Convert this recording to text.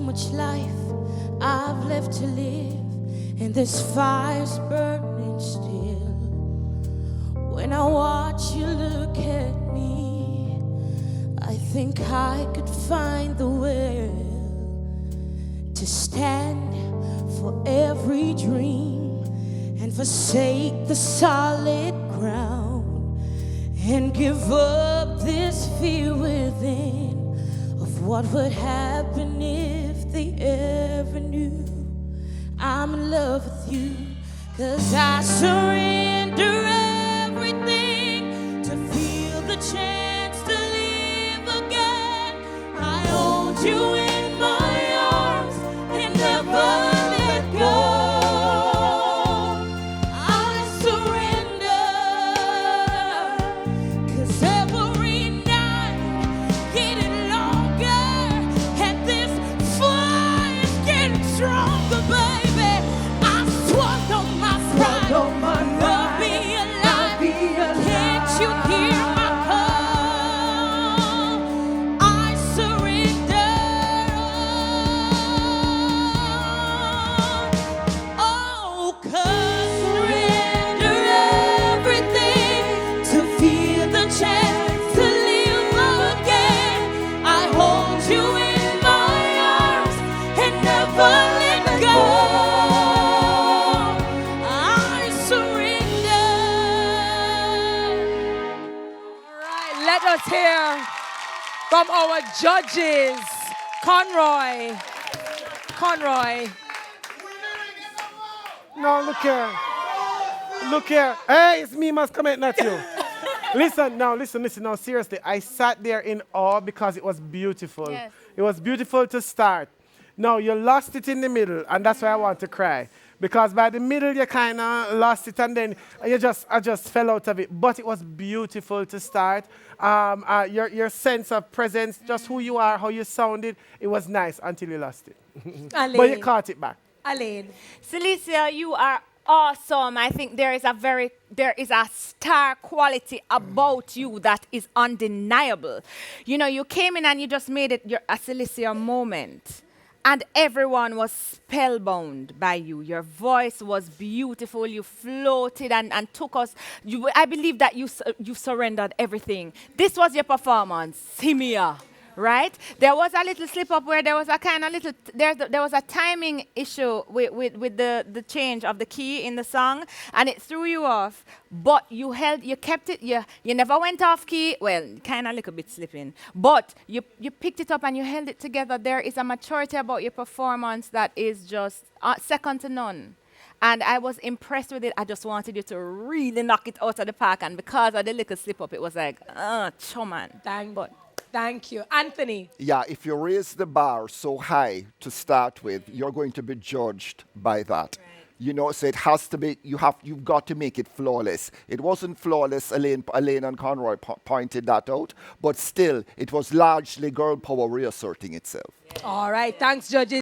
much life I've left to live, and this fire's burning still. When I watch you look at me, I think I could find the will to stand for every dream and forsake the solid ground and give up this fear within of what would happen if they ever knew I'm in love with you. 'Cause I surrender everything to feel the chance to live again. I hold you in my arms and never let go. I surrender, 'cause every night getting longer and this fire's getting stronger, baby. I swallow my pride. Love me alive. Can't you hear my call? I surrender. Oh, 'cause surrender everything to feel the chance to live again. I hold you in my arms and never let go. I surrender. All right, let us hear from our judges. Conroy. No, look here. Look here. Hey, it's me, must comment, not you. Listen. Now, seriously. I sat there in awe because it was beautiful. Yes. It was beautiful to start. Now, you lost it in the middle, and that's why I want to cry. Because by the middle, you kind of lost it, and then I just fell out of it. But it was beautiful to start. Your sense of presence, just who you are, how you sounded, it was nice until you lost it. But you caught it back. Aline. Celicea, you are awesome. I think there is a star quality about you that is undeniable. You know, you came in and you just made it a Celicea moment. And everyone was spellbound by you. Your voice was beautiful. You floated and took us. I believe that you surrendered everything. This was your performance. Simia. Right? There was a little slip up where there was a kind of little, there was a timing issue with the change of the key in the song, and it threw you off. But you kept it, you never went off key. Well, kind of a little bit slipping. But you picked it up and you held it together. There is a maturity about your performance that is just second to none. And I was impressed with it. I just wanted you to really knock it out of the park. And because of the little slip up, it was like, choman. Thank you. Anthony. Yeah, if you raise the bar so high to start with, you're going to be judged by that. You know, so it has to be, you've got to make it flawless. It wasn't flawless, Elaine and Conroy pointed that out, but still, it was largely girl power reasserting itself. All right, thanks, judges.